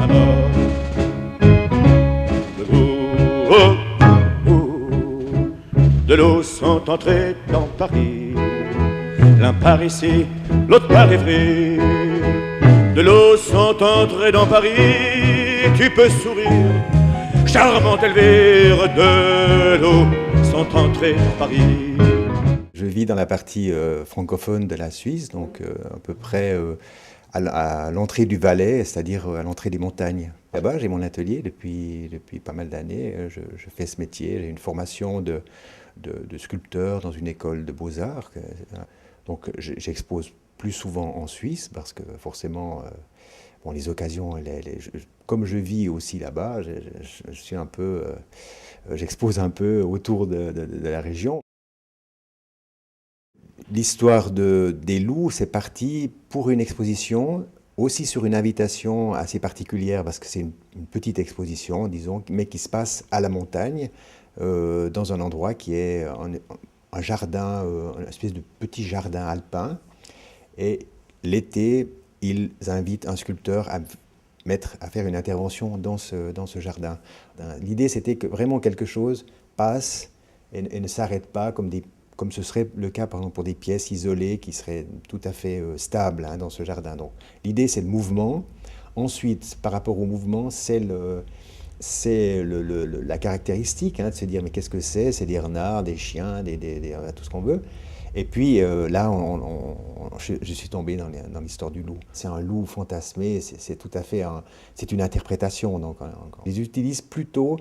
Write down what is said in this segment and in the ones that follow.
Manor. De l'eau sont entrés dans Paris, l'un par ici, l'autre par Évry. De l'eau sont entrés dans Paris, tu peux sourire, charmante Elvire. De l'eau sont entrés dans Paris. Je vis dans la partie francophone de la Suisse, donc à peu près à l'entrée du Valais, c'est-à-dire à l'entrée des montagnes. Là-bas, j'ai mon atelier depuis pas mal d'années. Je fais ce métier. J'ai une formation de sculpteur dans une école de beaux-arts. Donc j'expose plus souvent en Suisse parce que forcément, bon, les occasions, comme je vis aussi là-bas, je suis un peu, j'expose un peu autour de la région. L'histoire des loups, c'est parti pour une exposition, aussi sur une invitation assez particulière, parce que c'est une petite exposition, disons, mais qui se passe à la montagne, dans un endroit qui est un jardin, une espèce de petit jardin alpin. Et l'été, ils invitent un sculpteur à faire une intervention dans ce jardin. L'idée, c'était que vraiment quelque chose passe et ne s'arrête pas comme ce serait le cas par exemple pour des pièces isolées qui seraient tout à fait stables dans ce jardin. Donc l'idée c'est le mouvement. Ensuite, par rapport au mouvement, c'est la caractéristique de se dire mais qu'est-ce que c'est? C'est des renards, des chiens, tout ce qu'on veut. Et puis là, je suis tombé dans l'histoire du loup. C'est un loup fantasmé, c'est tout à fait c'est une interprétation. Donc, je les utilise plutôt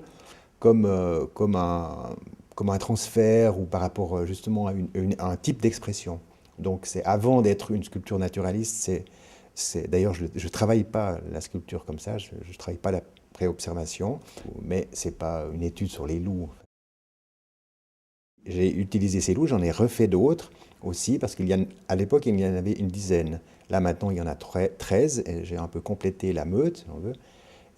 comme un transfert ou par rapport justement à un type d'expression. Donc c'est avant d'être une sculpture naturaliste, d'ailleurs je ne travaille pas la sculpture comme ça, je ne travaille pas la préobservation, mais ce n'est pas une étude sur les loups. J'ai utilisé ces loups, j'en ai refait d'autres aussi, parce qu'à l'époque il y en avait une dizaine. Là maintenant il y en a 13, et j'ai un peu complété la meute, si on veut,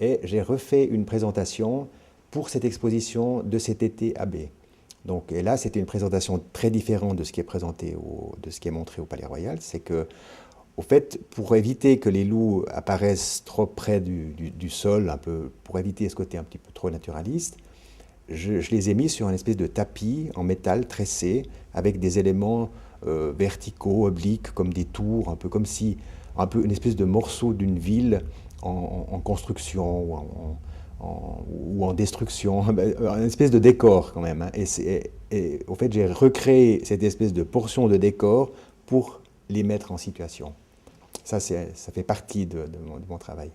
et j'ai refait une présentation pour cette exposition de cet été à B. Donc, et là, c'était une présentation très différente de ce qui est présenté, de ce qui est montré au Palais Royal. C'est que, au fait, pour éviter que les loups apparaissent trop près du sol, un peu, pour éviter ce côté un petit peu trop naturaliste, je les ai mis sur une espèce de tapis en métal tressé, avec des éléments verticaux, obliques, comme des tours, un peu comme si, un peu une espèce de morceau d'une ville en construction ou en destruction, une espèce de décor quand même. Et au fait, j'ai recréé cette espèce de portion de décor pour les mettre en situation. Ça fait partie de mon travail.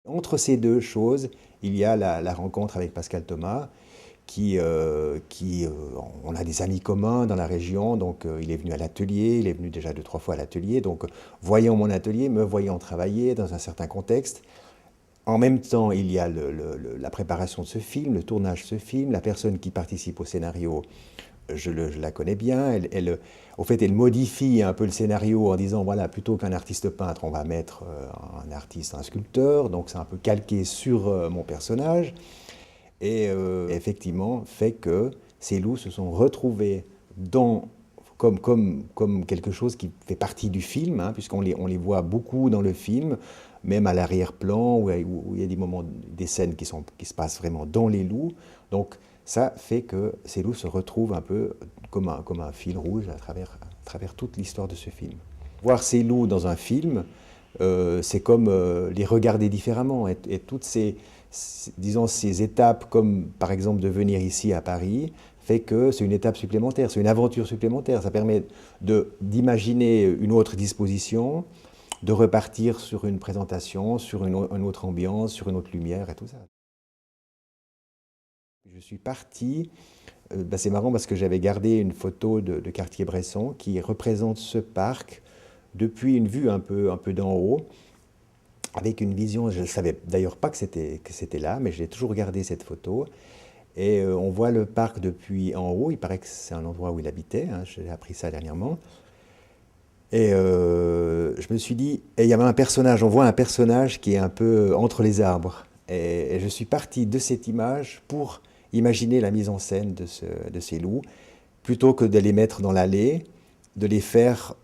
Entre ces deux choses, il y a la rencontre avec Pascal Thomas, on a des amis communs dans la région, donc il est venu à l'atelier, il est venu déjà 2-3 fois à l'atelier, donc voyant mon atelier, me voyant travailler dans un certain contexte. En même temps, il y a la préparation de ce film, le tournage de ce film, la personne qui participe au scénario, je la connais bien, au fait, elle modifie un peu le scénario en disant, voilà, plutôt qu'un artiste peintre, on va mettre un sculpteur, donc c'est un peu calqué sur mon personnage, et effectivement, fait que ces loups se sont retrouvés comme quelque chose qui fait partie du film, puisqu'on les voit beaucoup dans le film, même à l'arrière-plan, où il y a des moments, des scènes qui se passent vraiment dans les loups. Donc ça fait que ces loups se retrouvent un peu comme un fil rouge à travers toute l'histoire de ce film. Voir ces loups dans un film, c'est comme les regarder différemment. Et toutes disons, ces étapes, comme par exemple de venir ici à Paris, fait que c'est une étape supplémentaire, c'est une aventure supplémentaire. Ça permet d'imaginer une autre disposition, de repartir sur une présentation, sur une autre ambiance, sur une autre lumière et tout ça. Je suis parti, c'est marrant parce que j'avais gardé une photo de Cartier-Bresson qui représente ce parc depuis une vue un peu d'en haut, avec une vision, je ne savais d'ailleurs pas que c'était là, mais j'ai toujours gardé cette photo. Et on voit le parc depuis en haut, il paraît que c'est un endroit où il habitait, j'ai appris ça dernièrement. Et je me suis dit, et il y avait un personnage, on voit un personnage qui est un peu entre les arbres. Et je suis parti de cette image pour imaginer la mise en scène de ces loups, plutôt que de les mettre dans l'allée, de les faire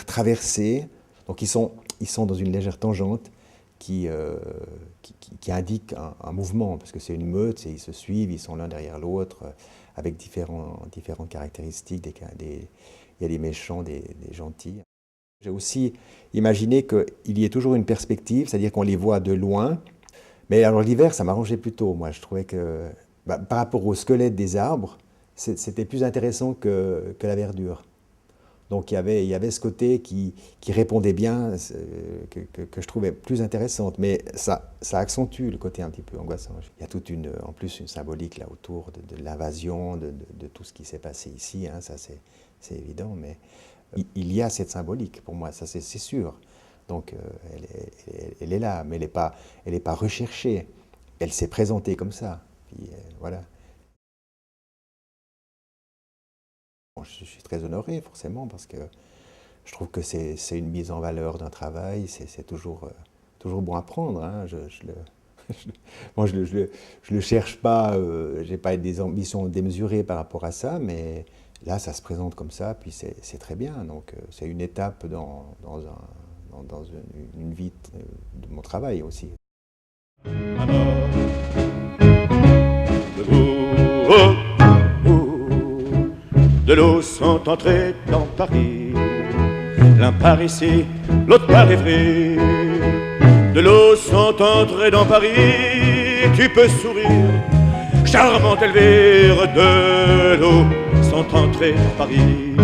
traverser. Donc ils sont ils sont dans une légère tangente qui indique un mouvement, parce que c'est une meute, ils se suivent, ils sont l'un derrière l'autre, avec différentes caractéristiques. Il y a des méchants, des gentils. J'ai aussi imaginé qu'il y ait toujours une perspective, c'est-à-dire qu'on les voit de loin. Mais alors l'hiver, ça m'arrangeait plutôt. Moi, je trouvais que par rapport au squelette des arbres, c'était plus intéressant que la verdure. Donc il y avait ce côté qui répondait bien, que je trouvais plus intéressante. Mais ça accentue le côté un petit peu angoissant. Il y a en plus une symbolique là autour de l'invasion, de tout ce qui s'est passé ici. Hein, ça c'est évident, mais il y a cette symbolique pour moi, ça c'est sûr. Donc elle est là, mais elle est pas recherchée. Elle s'est présentée comme ça. Puis voilà. Bon, je suis très honoré forcément parce que je trouve que c'est une mise en valeur d'un travail. C'est toujours bon à prendre. Hein. Moi, je le cherche pas. J'ai pas des ambitions démesurées par rapport à ça, mais là, ça se présente comme ça, puis c'est très bien. Donc, c'est une étape dans une vie de mon travail aussi. Alors, debout, de l'eau sont entrés dans Paris. L'un par ici, l'autre par Évry. De l'eau sont entrés dans Paris. Tu peux sourire, charmante Elvire. De l'eau sont entrés dans Paris.